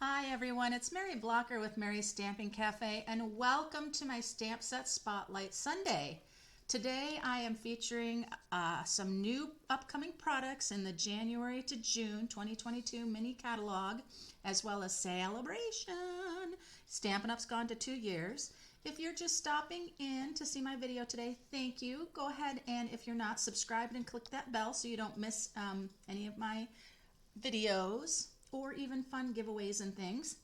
Hi everyone, it's Mary Blocker with Mary's Stamping Cafe and welcome to my Stamp Set Spotlight Sunday. Today I am featuring some new upcoming products in the January to June 2022 mini catalog, as well as Sale-A-Bration. Stampin' Up's gone to 2 years. If you're just stopping in to see my video today, thank you. Go ahead and if you're not subscribed and click that bell so you don't miss any of my videos or even fun giveaways and things.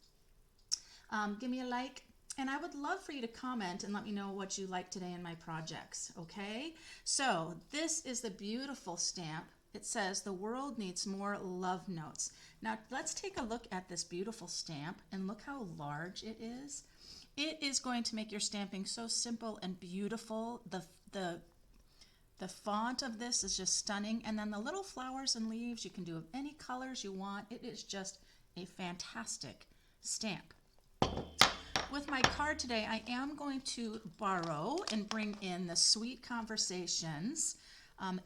Give me a like, and I would love for you to comment and let me know what you like today in my projects, okay? So this is the beautiful stamp. It says the world needs more love notes. Now let's take a look at this beautiful stamp and look how large it is. It is going to make your stamping so simple and beautiful. The font of this is just stunning, and then the little flowers and leaves you can do of any colors you want. It is just a fantastic stamp. With my card today, I am going to borrow and bring in the Sweet Conversations.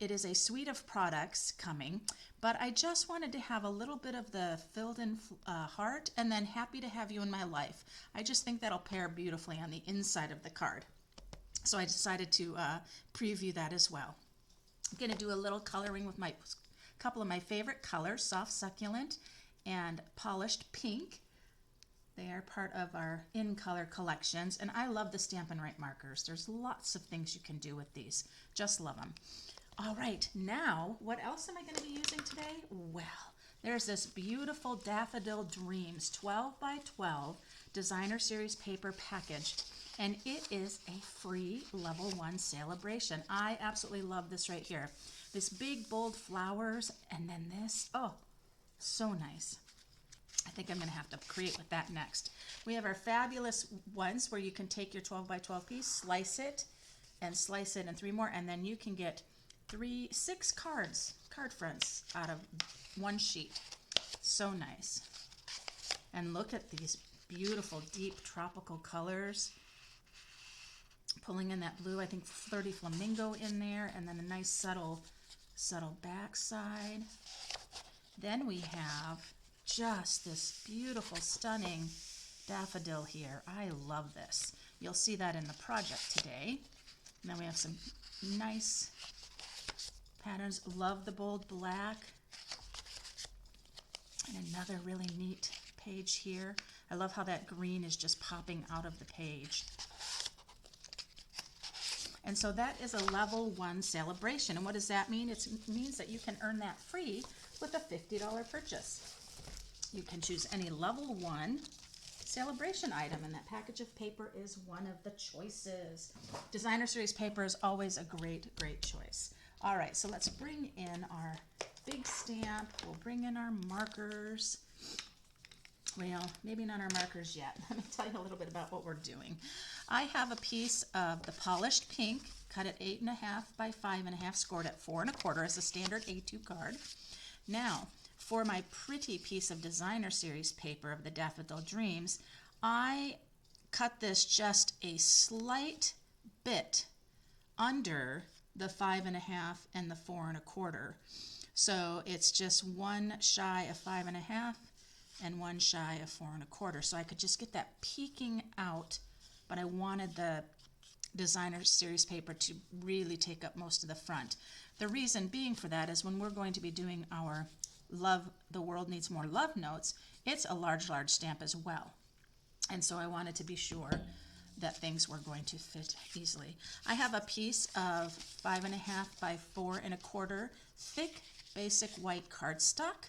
It is a suite of products coming, but I just wanted to have a little bit of the filled in heart and then happy to have you in my life. I just think that'll pair beautifully on the inside of the card. So I decided to preview that as well. I'm going to do a little coloring with my couple of my favorite colors, Soft Succulent and Polished Pink. They are part of our in color collections, and I love the Stampin' Right markers. There's lots of things you can do with these. Just love them. All right, now what else am I going to be using today? Well, there's this beautiful Daffodil Dreams 12 by 12 designer series paper package. And it is a free level 1 Sale-A-Bration. I absolutely love this right here. This big bold flowers, and then this, oh, so nice. I think I'm going to have to create with that next. We have our fabulous ones where you can take your 12 by 12 piece, slice it in 3 more, and then you can get 6 card fronts out of one sheet. So nice. And look at these beautiful deep tropical colors. Pulling in that blue, I think Flirty Flamingo in there, and then a nice subtle backside. Then we have just this beautiful, stunning daffodil here. I love this. You'll see that in the project today. And then we have some nice patterns. Love the bold black. And another really neat page here. I love how that green is just popping out of the page. And so that is a level 1 Sale-A-Bration. And what does that mean? It means that you can earn that free with a $50 purchase. You can choose any level 1 Sale-A-Bration item, and that package of paper is one of the choices. Designer series paper is always a great, great choice. All right, so let's bring in our big stamp. We'll bring in our markers. Well, maybe not our markers yet. Let me tell you a little bit about what we're doing. I have a piece of the Polished Pink, cut at 8.5 by 5.5, scored at 4 1/4 as a standard A2 card. Now, for my pretty piece of designer series paper of the Daffodil Dreams, I cut this just a slight bit under the 5.5 and the 4 1/4. So it's just one shy of 5.5 and one shy of 4 1/4. So I could just get that peeking out, but I wanted the designer series paper to really take up most of the front. The reason being for that is when we're going to be doing our Love, the World Needs More Love notes, it's a large stamp as well. And so I wanted to be sure that things were going to fit easily. I have a piece of 5.5 by 4 1/4 thick basic white cardstock.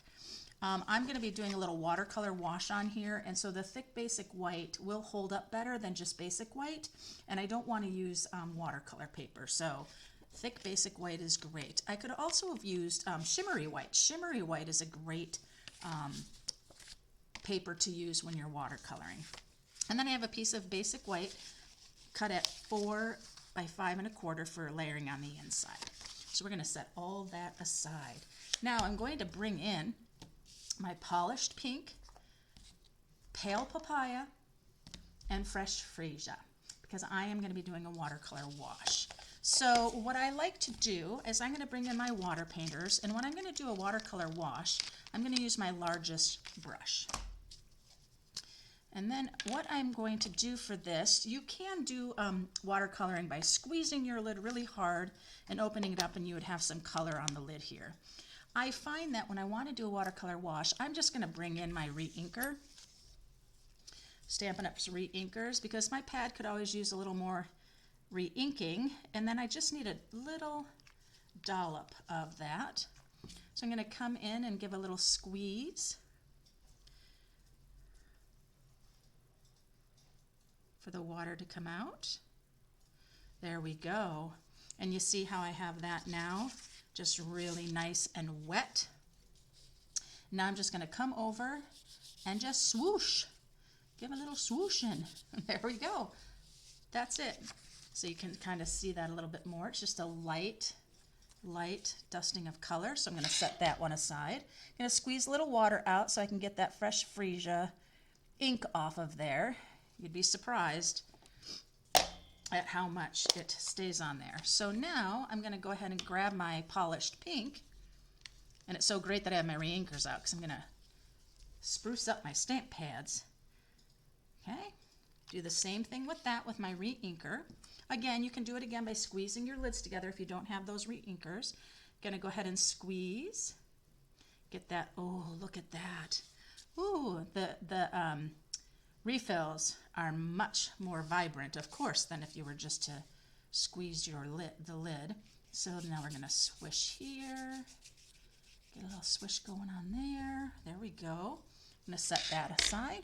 I'm going to be doing a little watercolor wash on here, and so the thick basic white will hold up better than just basic white, and I don't want to use watercolor paper, so thick basic white is great. I could also have used shimmery white. Shimmery white is a great paper to use when you're watercoloring. And then I have a piece of basic white cut at 4 by 5 1/4 for layering on the inside. So we're going to set all that aside. Now I'm going to bring in my Polished Pink, Pale Papaya, and Fresh Freesia, because I am going to be doing a watercolor wash. So what I like to do is I'm going to bring in my water painters, and when I'm going to do a watercolor wash, I'm going to use my largest brush. And then what I'm going to do for this, you can do watercoloring by squeezing your lid really hard and opening it up, and you would have some color on the lid here. I find that when I want to do a watercolor wash, I'm just going to bring in my re-inker, Stampin' Up's re-inkers, because my pad could always use a little more re-inking, and then I just need a little dollop of that. So I'm going to come in and give a little squeeze for the water to come out. There we go. And you see how I have that now? Just really nice and wet. Now I'm just going to come over and just swoosh. Give a little swooshing. There we go. That's it. So you can kind of see that a little bit more. It's just a light dusting of color. So I'm going to set that one aside. I'm going to squeeze a little water out so I can get that fresh freesia ink off of there. You'd be surprised at how much it stays on there. So now I'm going to go ahead and grab my polished pink. And it's so great that I have my re-inkers out because I'm going to spruce up my stamp pads. Okay, do the same thing with that with my re-inker. Again, you can do it again by squeezing your lids together if you don't have those re-inkers. Going to go ahead and squeeze. Get that, oh, look at that. Ooh, the refills are much more vibrant, of course, than if you were just to squeeze the lid. So now we're going to swish here. Get a little swish going on there. There we go. I'm going to set that aside.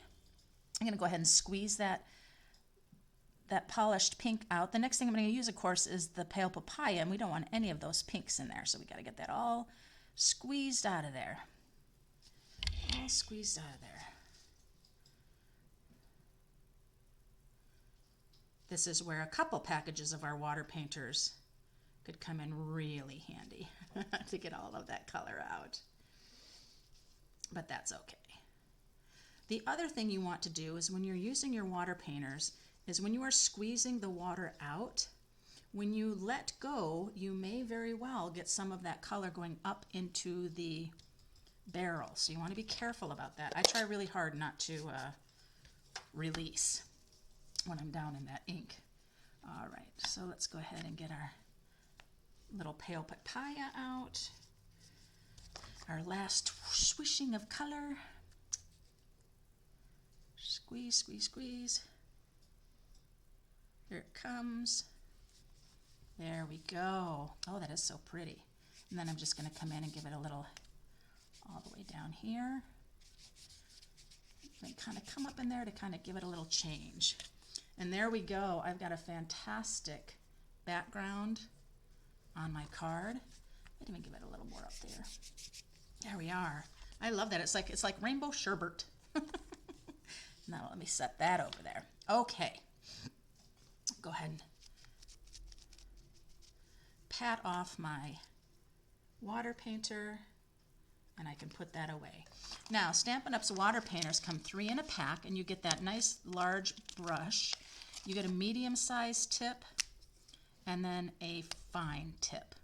I'm going to go ahead and squeeze that polished pink out. The next thing I'm going to use, of course, is the pale papaya, and we don't want any of those pinks in there, so we got to get that all squeezed out of there. All squeezed out of there. This is where a couple packages of our water painters could come in really handy to get all of that color out. But that's okay. The other thing you want to do is when you're using your water painters is when you are squeezing the water out, when you let go, you may very well get some of that color going up into the barrel. So you want to be careful about that. I try really hard not to release when I'm down in that ink. All right, so let's go ahead and get our little pale papaya out. Our last swishing of color. Squeeze, squeeze, squeeze. Here it comes. There we go. Oh, that is so pretty. And then I'm just going to come in and give it a little all the way down here. And kind of come up in there to kind of give it a little change. And there we go. I've got a fantastic background on my card. I'd even give it a little more up there. There we are. I love that. It's like rainbow sherbet. Now let me set that over there. Okay. Go ahead and pat off my water painter, and I can put that away. Now, Stampin' Up's water painters come 3 in a pack, and you get that nice large brush. You get a medium-sized tip and then a fine tip.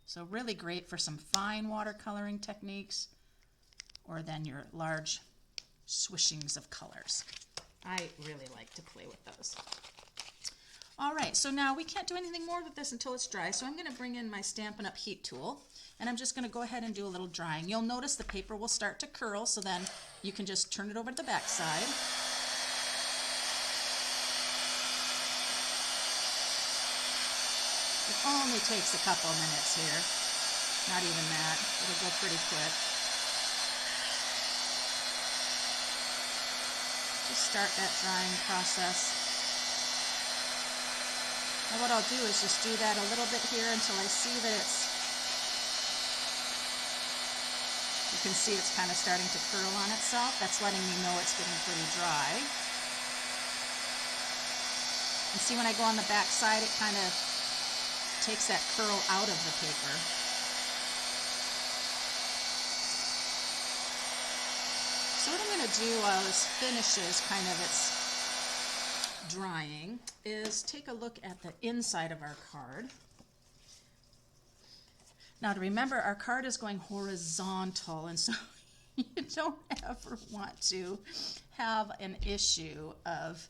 So really great for some fine watercoloring techniques or then your large swishings of colors. I really like to play with those. All right, so now we can't do anything more with this until it's dry, so I'm going to bring in my Stampin' Up heat tool, and I'm just going to go ahead and do a little drying. You'll notice the paper will start to curl, so then you can just turn it over to the back side. It only takes a couple minutes here. Not even that. It'll go pretty quick. Just start that drying process. And what I'll do is just do that a little bit here until I see that you can see it's kind of starting to curl on itself. That's letting me know it's getting pretty dry. And see, when I go on the back side, it kind of takes that curl out of the paper. So what I'm going to do while this finishes kind of its drying is take a look at the inside of our card. Now to remember, our card is going horizontal, and so You don't ever want to have an issue of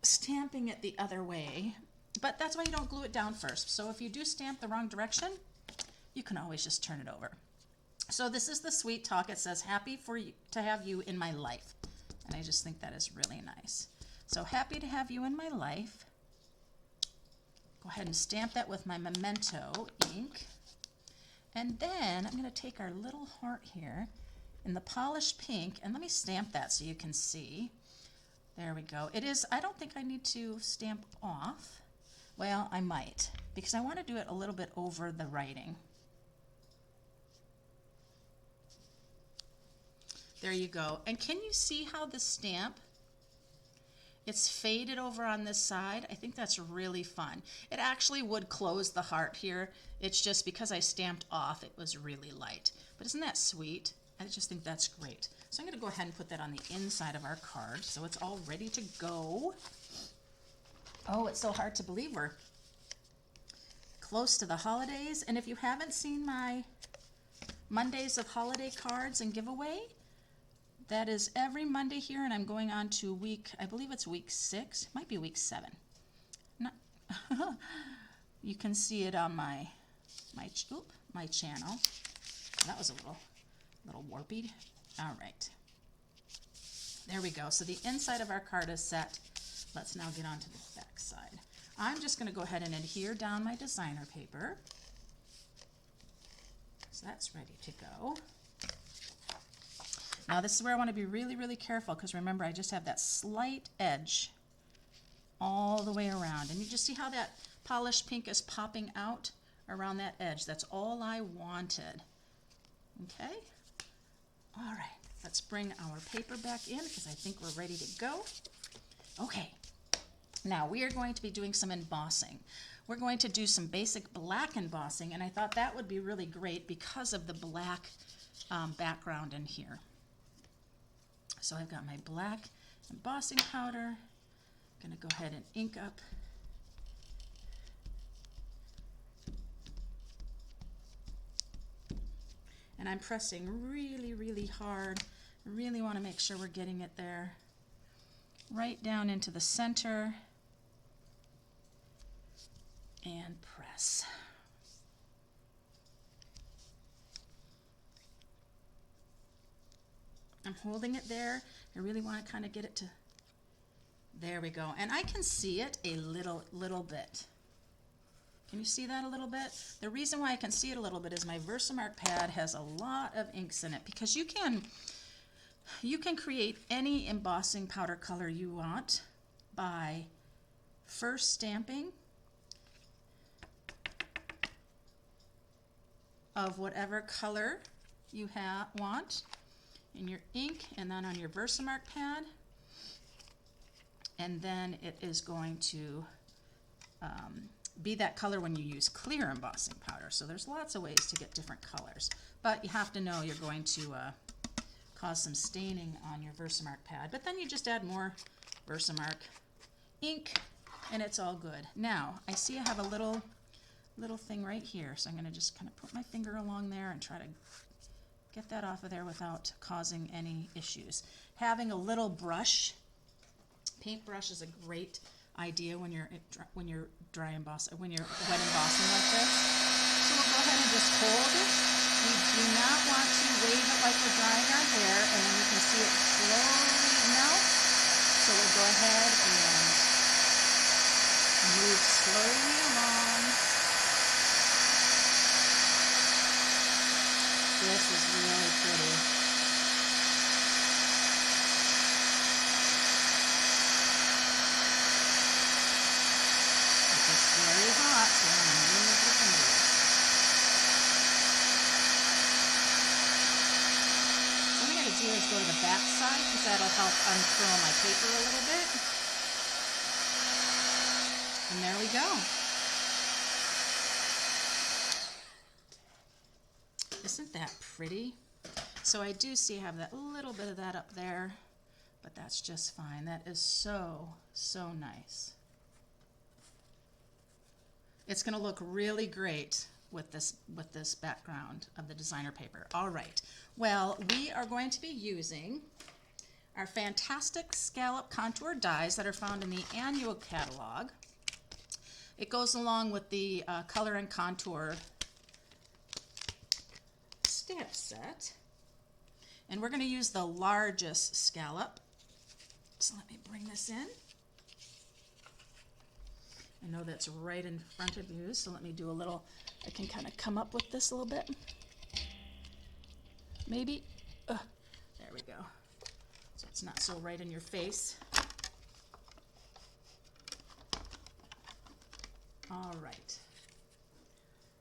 stamping it the other way, but that's why you don't glue it down first. So if you do stamp the wrong direction, you can always just turn it over. So this is the Sweet Talk. It says, happy for you to have you in my life. And I just think that is really nice. So happy to have you in my life. Go ahead and stamp that with my Memento ink. And then I'm going to take our little heart here in the polished pink, and let me stamp that so you can see. There we go. It is, I don't think I need to stamp off. Well, I might, because I want to do it a little bit over the writing. There you go. And can you see how the stamp, it's faded over on this side? I think that's really fun. It actually would close the heart here. It's just because I stamped off, it was really light. But isn't that sweet? I just think that's great. So I'm going to go ahead and put that on the inside of our card so it's all ready to go. Oh, it's so hard to believe we're close to the holidays. And if you haven't seen my Mondays of holiday cards and giveaway, that is every Monday here, and I'm going on to week, I believe it's week 6. It might be week 7. Not you can see it on my channel. That was a little warpy. All right. There we go. So the inside of our card is set. Let's now get on to the back side. I'm just going to go ahead and adhere down my designer paper. So that's ready to go. Now this is where I want to be really, really careful, because remember, I just have that slight edge all the way around. And you just see how that polished pink is popping out around that edge. That's all I wanted. Okay? All right, let's bring our paper back in, because I think we're ready to go. Okay, now we are going to be doing some embossing. We're going to do some basic black embossing, and I thought that would be really great because of the black background in here. So I've got my black embossing powder. I'm going to go ahead and ink up. And I'm pressing really, really hard. I really want to make sure we're getting it there. Right down into the center. And press. I'm holding it there. I really want to kind of get it to, there we go. And I can see it a little bit. Can you see that a little bit? The reason why I can see it a little bit is my Versamark pad has a lot of inks in it, because you can create any embossing powder color you want by first stamping of whatever color you want in your ink, and then on your Versamark pad, and then it is going to be that color when you use clear embossing powder. So there's lots of ways to get different colors, but you have to know you're going to cause some staining on your Versamark pad, but then you just add more Versamark ink and it's all good. Now I see I have a little thing right here, so I'm going to just kind of put my finger along there and try to get that off of there without causing any issues. Having a little brush, paintbrush, is a great idea when you're when you're wet embossing like this. So we'll go ahead and just hold it. We do not want to wave it like we're drying our hair, and then you can see it slowly melt. So we'll go ahead and move slowly along. This is really pretty. It's very hot, so I'm going to move the fingers. So what I'm going to do is go to the back side, because that'll help uncurl my paper a little bit. And there we go. Isn't that pretty? So I do see I have that little bit of that up there, but that's just fine. That is so, so nice. It's going to look really great with this background of the designer paper. All right, well, we are going to be using our fantastic scallop contour dies that are found in the annual catalog. It goes along with the color and contour stamp set. And we're going to use the largest scallop. So let me bring this in. I know that's right in front of you, so let me do a little, I can kind of come up with this a little bit. Maybe. There we go. So it's not so right in your face. All right.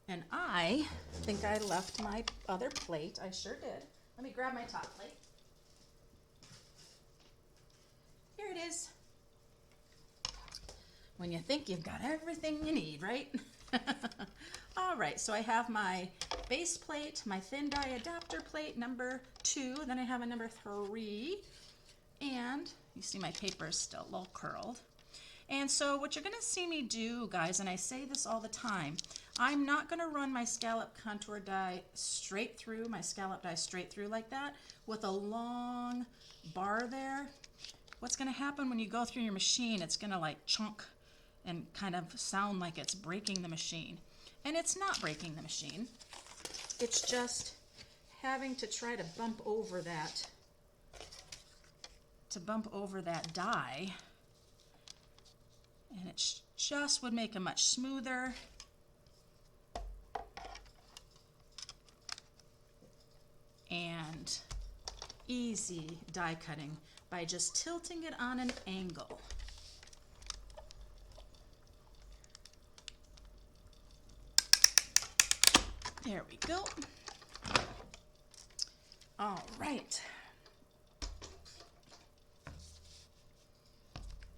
And I think I left my other plate. I sure did. Let me grab my top plate. Here it is. When you think you've got everything you need, right? All right, so I have my base plate, my thin die adapter plate, number 2. Then I have a number 3. And you see my paper is still a little curled. And so what you're going to see me do, guys, and I say this all the time, I'm not going to run my scallop contour die straight through, my scallop die straight through like that with a long bar there. What's going to happen when you go through your machine, it's going to like chunk and kind of sound like it's breaking the machine. And it's not breaking the machine. It's just having to try to bump over that die. And it just would make it much smoother. And easy die cutting by just tilting it on an angle. There we go. All right.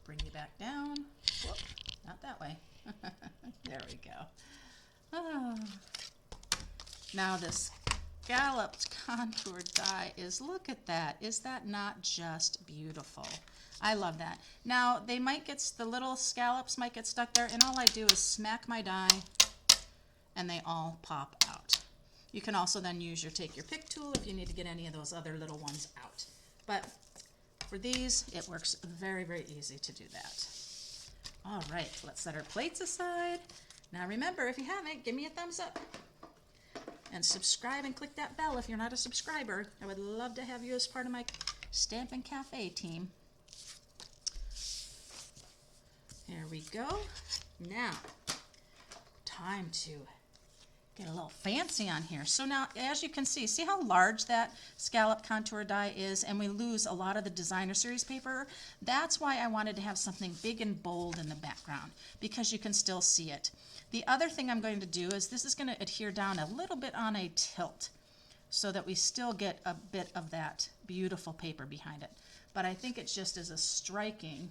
Bring you back down. Whoop, not that way. There we go. Oh. Now this scalloped contour die is, look at that. Is that not just beautiful? I love that. Now they might get, the little scallops might get stuck there, and all I do is smack my die and they all pop out. You can also then take your pick tool if you need to get any of those other little ones out. But for these, it works very, very easy to do that. All right, let's set our plates aside. Now remember, if you haven't, give me a thumbs up. And subscribe and click that bell if you're not a subscriber. I would love to have you as part of my Stampin' Cafe team. There we go. Now, time to get a little fancy on here. So now, as you can see how large that scallop contour die is, and we lose a lot of the designer series paper. That's why I wanted to have something big and bold in the background, because you can still see it. The other thing I'm going to do is this is going to adhere down a little bit on a tilt so that we still get a bit of that beautiful paper behind it. But I think it just is a striking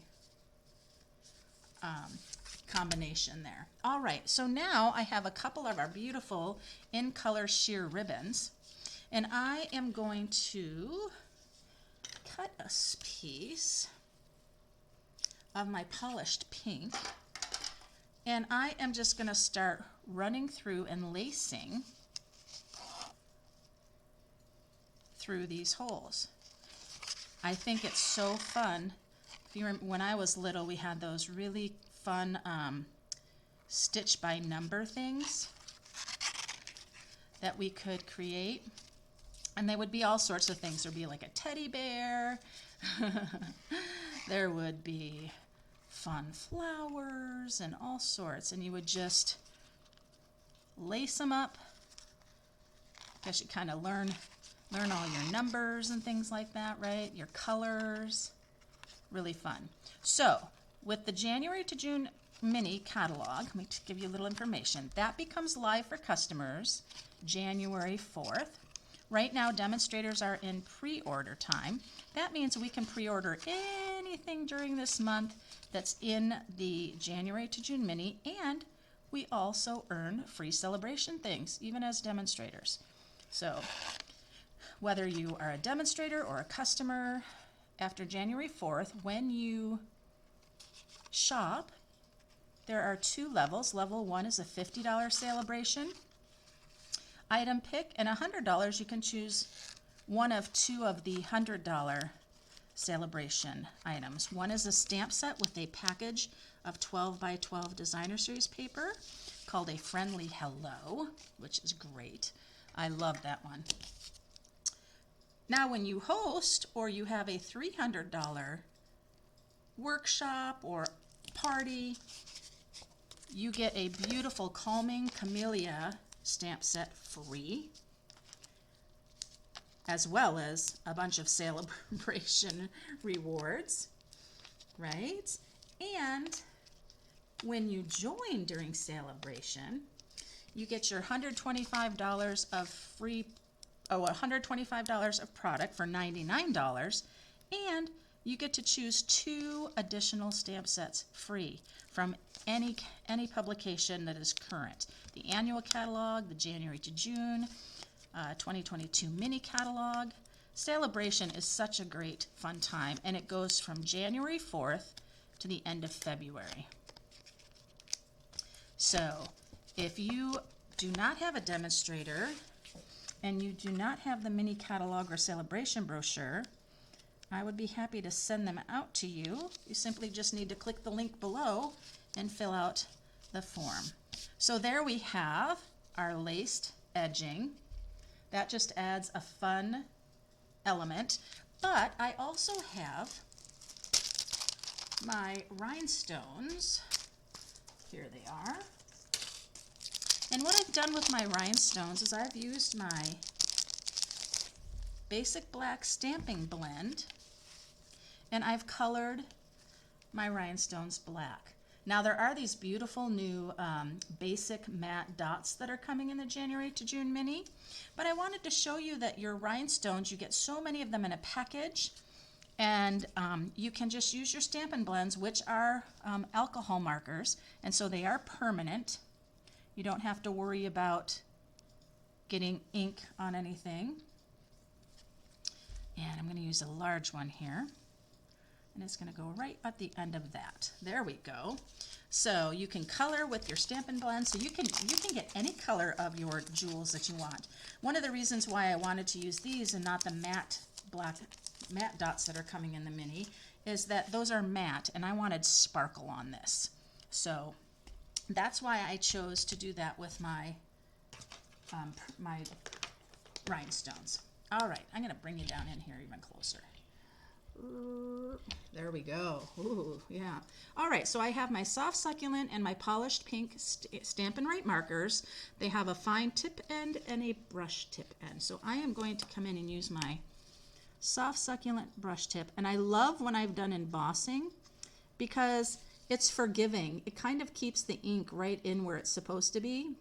combination there. All right, so now I have a couple of our beautiful in color sheer ribbons, and I am going to cut a piece of my polished pink, and I am just going to start running through and lacing through these holes. I think it's so fun. If you remember, when I was little, we had those really fun stitch by number things that we could create, and they would be all sorts of things. There'd be like a teddy bear. There would be fun flowers and all sorts, and you would just lace them up. I guess you kind of learn all your numbers and things like that, right? Your colors. Really fun. So with the January to June mini catalog, let me give you a little information. That becomes live for customers January 4th. Right now, demonstrators are in pre-order time. That means we can pre-order anything during this month that's in the January to June mini, and we also earn free Sale-A-Bration things, even as demonstrators. So whether you are a demonstrator or a customer, after January 4th, when you shop, there are 2 levels. Level 1 is a $50 Sale-A-Bration. item pick, and $100 you can choose one of two of the $100 Sale-A-Bration items. One is a stamp set with a package of 12 by 12 designer series paper called a Friendly Hello, which is great. I love that one. Now when you host or you have a $300 workshop or party, you get a beautiful Calming Camellia stamp set free, as well as a bunch of Sale-A-Bration rewards, right? And when you join during Sale-A-Bration, you get your $125 of free, $125 of product for $99, and you get to choose 2 additional stamp sets free from any publication that is current. The annual catalog, the January to June 2022 mini catalog. Sale-A-Bration is such a great fun time, and it goes from January 4th to the end of February. So if you do not have a demonstrator and you do not have the mini catalog or Sale-A-Bration brochure, I would be happy to send them out to you. You simply just need to click the link below and fill out the form. So there we have our laced edging. That just adds a fun element. But I also have my rhinestones. Here they are. And what I've done with my rhinestones is I've used my basic black stamping blend, and I've colored my rhinestones black. Now there are these beautiful new basic matte dots that are coming in the January to June mini, but I wanted to show you that your rhinestones, you get so many of them in a package, and you can just use your Stampin' blends, which are alcohol markers, and so they are permanent. You don't have to worry about getting ink on anything. And I'm going to use a large one here, and it's going to go right at the end of that. There we go. So you can color with your Stampin' blend, so you can get any color of your jewels that you want. One of the reasons why I wanted to use these and not the matte black matte dots that are coming in the mini is that those are matte, and I wanted sparkle on this. So that's why I chose to do that with my my rhinestones. All right, I'm going to bring you down in here even closer. There we go. Ooh, yeah. All right, so I have my soft succulent and my polished pink Stampin' Right markers. They have a fine tip end and a brush tip end. So I am going to come in and use my soft succulent brush tip. And I love when I've done embossing because it's forgiving. It kind of keeps the ink right in where it's supposed to be.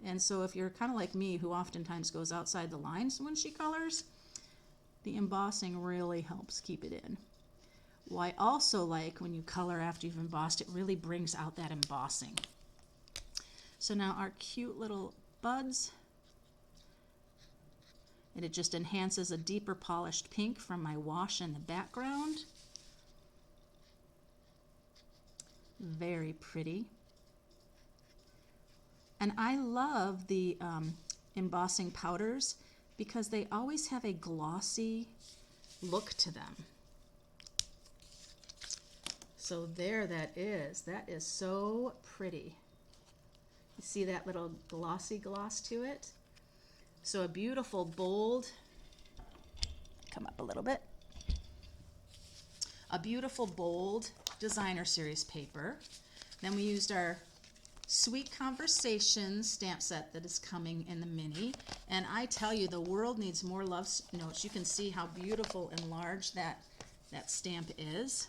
And so if you're kind of like me, who oftentimes goes outside the lines when she colors, the embossing really helps keep it in. Well, I also like when you color after you've embossed, it really brings out that embossing. So now our cute little buds, and it just enhances a deeper polished pink from my wash in the background. Very pretty. And I love the embossing powders because they always have a glossy look to them. So there that is. That is so pretty. You see that little glossy gloss to it? So a beautiful, bold, come up a little bit. A beautiful, bold designer series paper. Then we used our Sweet Conversations stamp set that is coming in the mini. And I tell you, the world needs more love notes. You can see how beautiful and large that stamp is.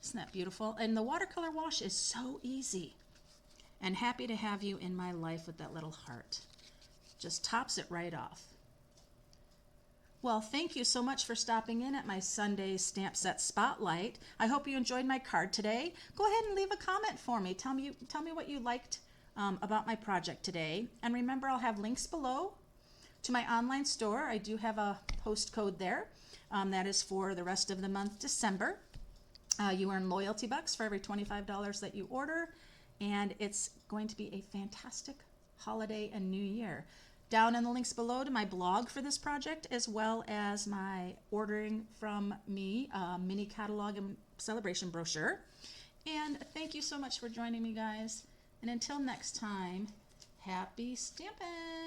Isn't that beautiful? And the watercolor wash is so easy. And happy to have you in my life with that little heart. Just tops it right off. Well, thank you so much for stopping in at my Sunday Stamp Set Spotlight. I hope you enjoyed my card today. Go ahead and leave a comment for me. Tell me what you liked about my project today. And remember, I'll have links below to my online store. I do have a post code there. That is for the rest of the month, December. You earn loyalty bucks for every $25 that you order. And it's going to be a fantastic holiday and new year. down in the links below to my blog for this project, as well as my ordering from me mini catalog and celebration brochure. And thank you so much for joining me, guys. And until next time, happy stampin'!